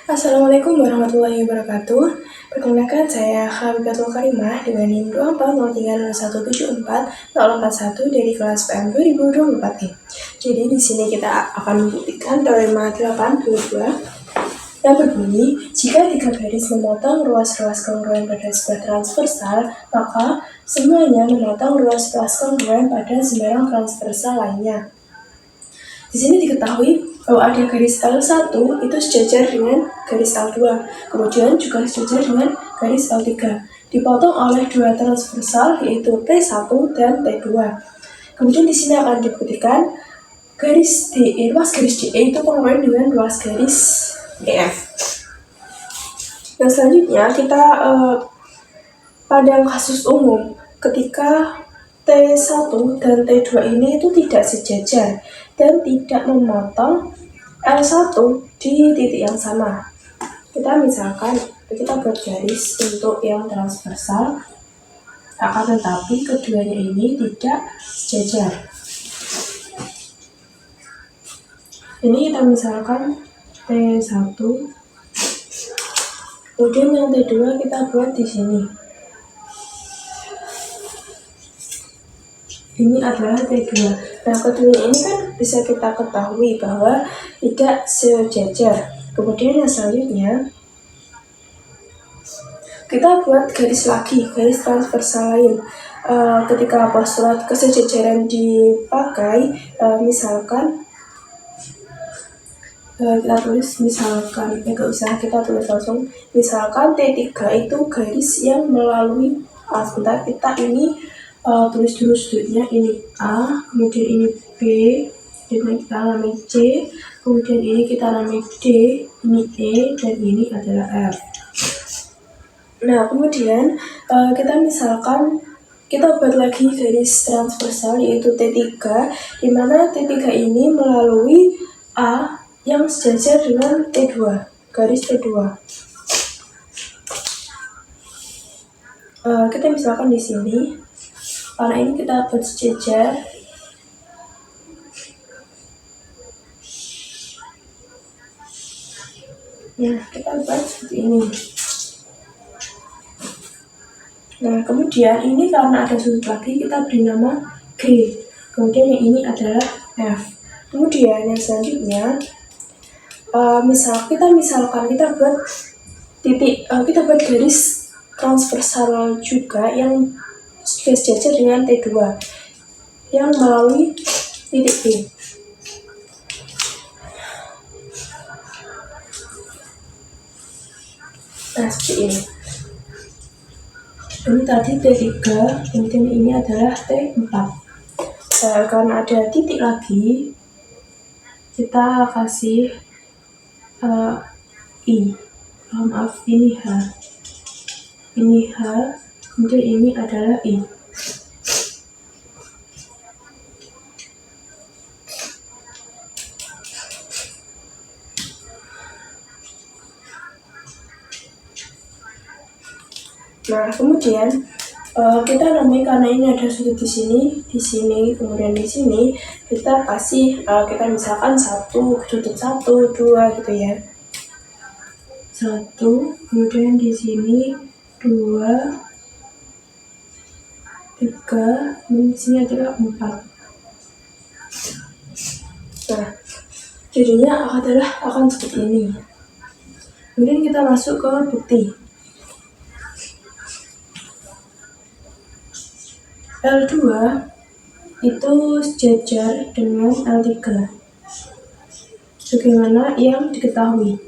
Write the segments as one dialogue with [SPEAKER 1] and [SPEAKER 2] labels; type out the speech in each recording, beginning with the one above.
[SPEAKER 1] Assalamualaikum warahmatullahi wabarakatuh. Perkenalkan saya Habibatul Karimah dengan NIM 24030174 dari kelas PM 2024 ini. Jadi di sini kita akan membuktikan teorema 822 yang berbunyi, jika tiga garis memotong ruas-ruas kongruen pada sebelah transversal, maka semuanya memotong ruas-ruas kongruen pada sembarang transversal lainnya. Di sini diketahui bahwa ada garis L1 itu sejajar dengan garis L2, kemudian juga sejajar dengan garis L3, dipotong oleh dua transversal yaitu T1 dan T2. Kemudian di sini akan dibuktikan ruas garis DE itu kongruen dengan ruas garis EF. Yang selanjutnya kita pada kasus umum ketika T1 dan T2 ini itu tidak sejajar dan tidak memotong L1 di titik yang sama. Kita buat garis untuk yang transversal, akan tetapi keduanya ini tidak sejajar. Ini kita misalkan T1, kemudian yang T2 kita buat di sini. Ini adalah T2. Nah, keduanya ini kan bisa kita ketahui bahwa tidak sejajar. Kemudian yang selanjutnya, kita buat garis transversal lain. Ketika postulat kesejajaran dipakai, misalkan kita tulis kita tulis langsung. Misalkan T3 itu garis yang melalui A. Sebentar, kita ini tulis dulu sudutnya, ini A, kemudian ini B, dan kita namai C, kemudian ini kita namai D, ini E, dan ini adalah F. Nah, kemudian kita buat lagi garis transversal yaitu T3, di mana T3 ini melalui A yang sejajar dengan T2, garis T2. Kita misalkan di sini, karena ini kita buat sejajar, nah kita buat seperti ini. Nah, kemudian ini karena ada sudut lagi, kita beri nama G. Kemudian yang ini adalah F. Kemudian yang selanjutnya, kita buat garis transversal juga yang sejajar dengan T2 yang melalui titik B. Nah, seperti ini. Ini tadi T3, kemudian ini adalah T4. Karena ada titik lagi, kita kasih I. Ini H. Ini H, kemudian ini adalah I. Nah, kemudian kita namai karena ini ada sudut di sini, kemudian di sini kita kasih kita misalkan sudut 1, 2 gitu ya. 1, kemudian di sini 2, 3, di sini adalah 4. Nah, jadinya akan seperti ini. Kemudian kita masuk ke bukti. L2 itu sejajar dengan L3 sebagaimana yang diketahui.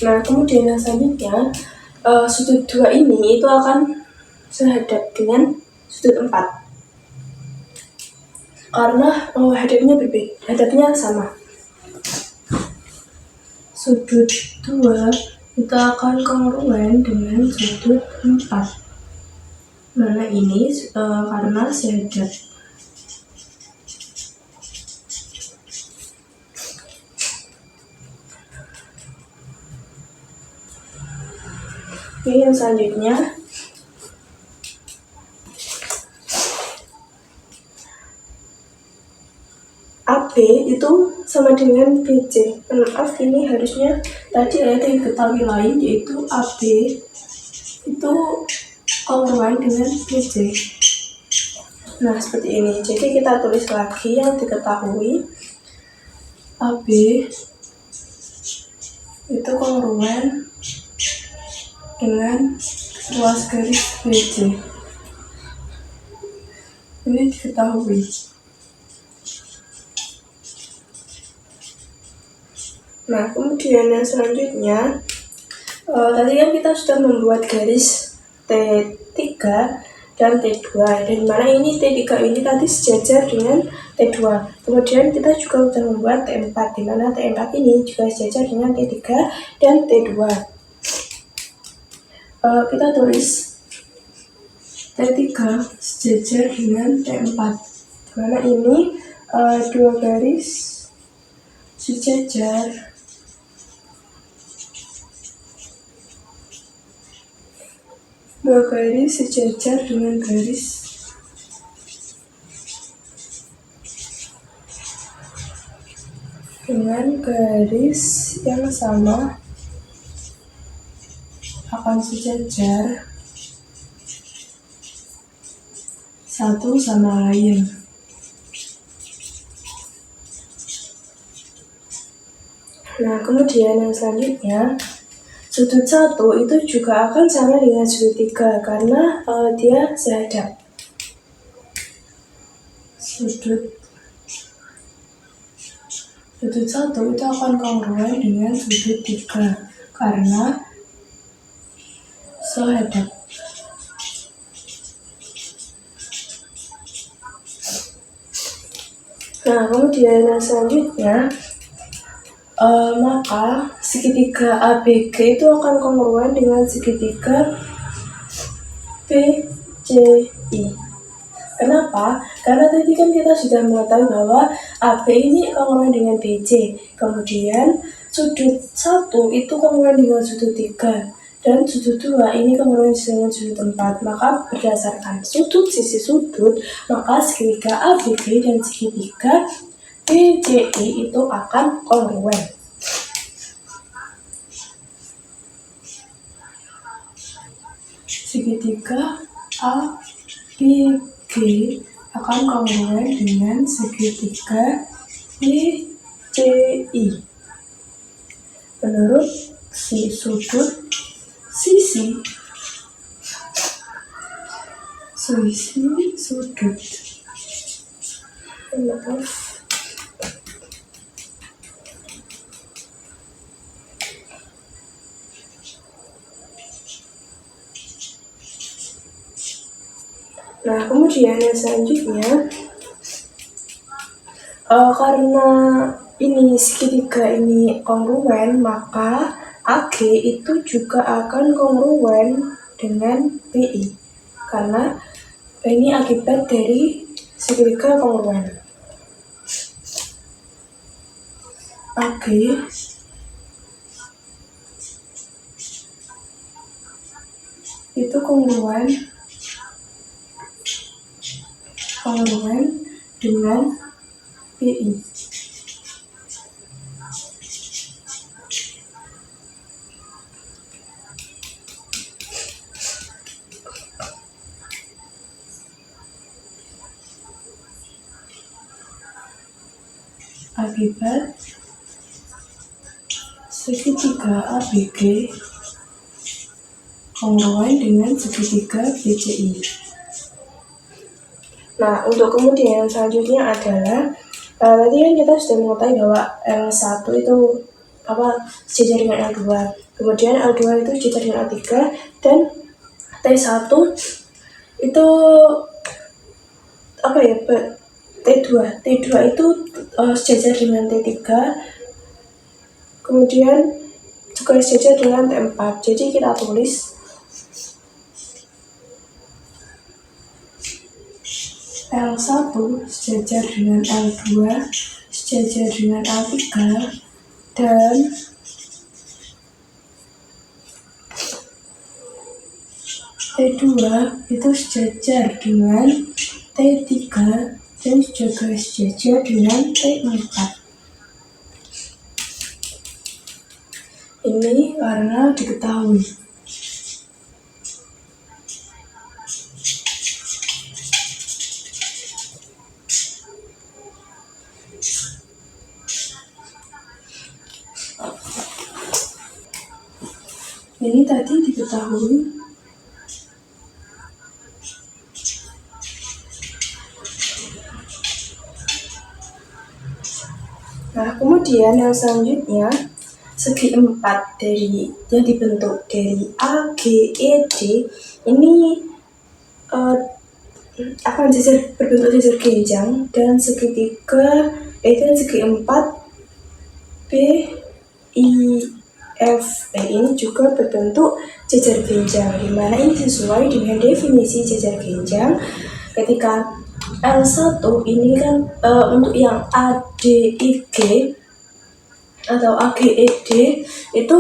[SPEAKER 1] Nah, kemudian yang selanjutnya, sudut 2 ini itu akan sehadap dengan sudut 4 karena hadapnya sama. Sudut 2 itu akan kongruen dengan sudut 4, mana ini karena sehadap. Oke, yang selanjutnya AB itu sama dengan BC. Maaf, ini harusnya tadi ada yang diketahui lain, yaitu AB itu kongruen dengan BC. Nah, seperti ini. Jadi kita tulis lagi yang diketahui. AB itu kongruen dengan ruas garis BC. Ini diketahui. Nah, kemudian yang selanjutnya, tadi kan kita sudah membuat garis T3 dan T2, dan mana ini T3 ini tadi sejajar dengan T2. Kemudian kita juga sudah membuat T4, di mana T4 ini juga sejajar dengan T3 dan T2. Kita tulis T3 sejajar dengan T4, di mana ini dua garis sejajar dengan garis yang sama akan sejajar satu sama lain. Nah, kemudian yang selanjutnya, sudut 1 itu juga akan sama dengan sudut 3 karena dia sehadap. Sudut 1 itu akan kongruen dengan sudut 3 karena sehadap. Nah, kemudian yang selanjutnya, maka segitiga ABG itu akan kongruen dengan segitiga PCI. Kenapa? Karena tadi kan kita sudah mengetahui bahwa AB ini kongruen dengan BC. Kemudian sudut 1 itu kongruen dengan sudut 3. Dan sudut 2 ini kongruen dengan sudut 4. Maka berdasarkan sudut sisi sudut, maka segitiga ABG dan segitiga PCI itu akan kongruen. Segitiga ABG akan kongruen dengan segitiga PCI menurut sisi sudut. Maaf. Nah, kemudian yang selanjutnya, karena ini segitiga ini kongruen, maka AG itu juga akan kongruen dengan BI karena ini akibat dari segitiga kongruen. AG itu kongruen dengan BI. Akibat segitiga ABG kongruen dengan segitiga BCI. Nah, untuk kemudian selanjutnya adalah tadi kan kita sudah mengetahui bahwa L1 itu sejajar dengan L2, kemudian L2 itu sejajar dengan L3, dan T1 itu T2 itu sejajar dengan T3, kemudian juga sejajar dengan T4. Jadi kita tulis L1 sejajar dengan L2 sejajar dengan L3, dan T2 itu sejajar dengan T3 dan juga sejajar dengan T4. Ini karena diketahui. Ini tadi diketahui. Nah, kemudian yang selanjutnya, segi 4 dari yang dibentuk dari A, G, E, D ini akan berbentuk jajar genjang, dan segitiga dan segi 4 B, I, F, E ini juga berbentuk jajar genjang, di mana ini sesuai dengan definisi jajar genjang ketika L1 ini kan untuk yang A, D, I, G atau A, G, E, D itu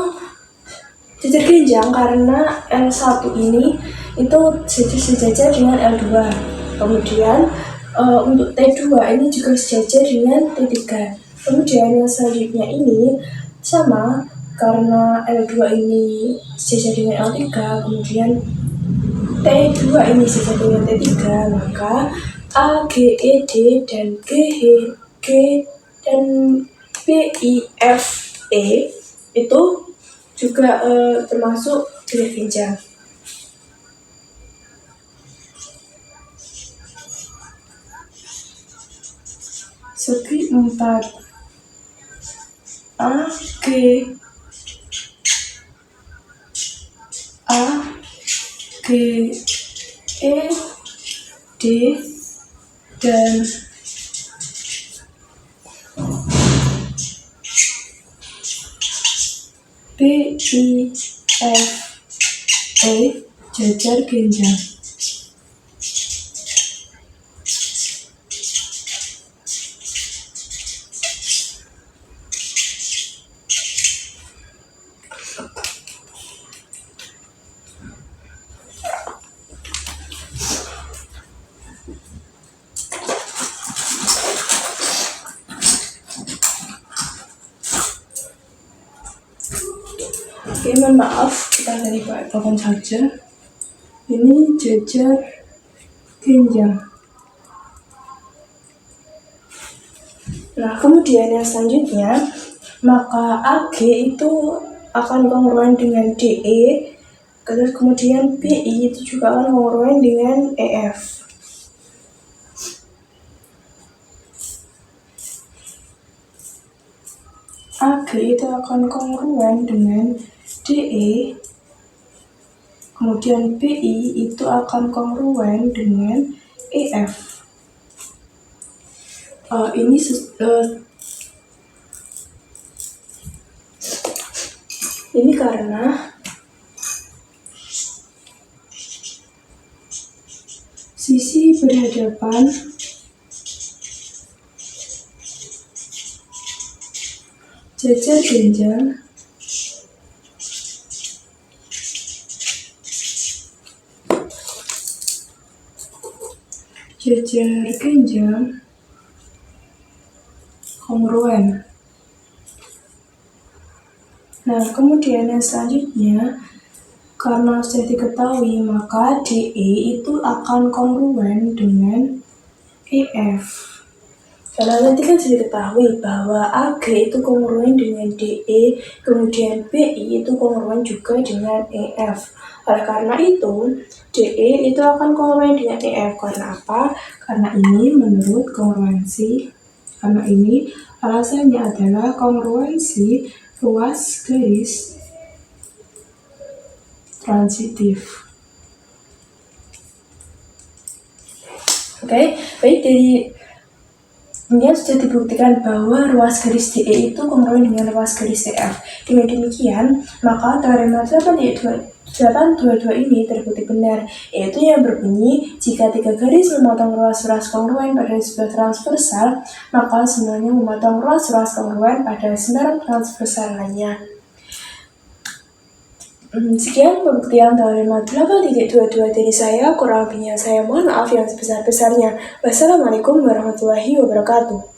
[SPEAKER 1] jajar genjang karena L1 ini itu sejajar dengan L2. Kemudian untuk T2 ini juga sejajar dengan T3. Kemudian yang selanjutnya ini sama karena L2 ini sejajar dengan L3, kemudian T2 ini sejajar dengan T3, maka A, G, E, D dan G dan B, I, F, E itu juga termasuk jajar genjang. Segi 4 A, G, E, D dan B, I, F, E jajar genjang. Oke, mohon maaf, kita dari bahan saja. Ini jajar genjang. Nah, kemudian yang selanjutnya, maka AG itu akan kongruen dengan DE, terus kemudian BI itu juga akan kongruen dengan EF. AG itu akan kongruen dengan DE, kemudian BI itu akan kongruen dengan EF. Ini karena sisi berhadapan jajar genjang kongruen. Nah, kemudian yang selanjutnya, karena sudah diketahui, maka DE itu akan kongruen dengan EF. Karena nanti kan sudah diketahui bahwa AG itu kongruen dengan DE, kemudian BI itu kongruen juga dengan EF. Oleh karena itu, DE itu akan kongruen dengan EF. Karena apa? Karena ini menurut kongruensi. Karena ini alasannya adalah kongruensi ruas garis transitif. Oke, baik, dari ini sudah dibuktikan bahwa ruas garis DE itu kongruen dengan ruas garis DF. Dengan demikian, maka teorema 822 ini terbukti benar, yaitu yang berbunyi jika tiga garis memotong ruas-ruas kongruen pada sebuah transversal, maka semuanya memotong ruas-ruas kongruen pada 9 transversal lainnya. Sekian pembuktian teorema 8.22 dari saya, kurang lebihnya saya mohon maaf yang sebesar-besarnya. Wassalamualaikum warahmatullahi wabarakatuh.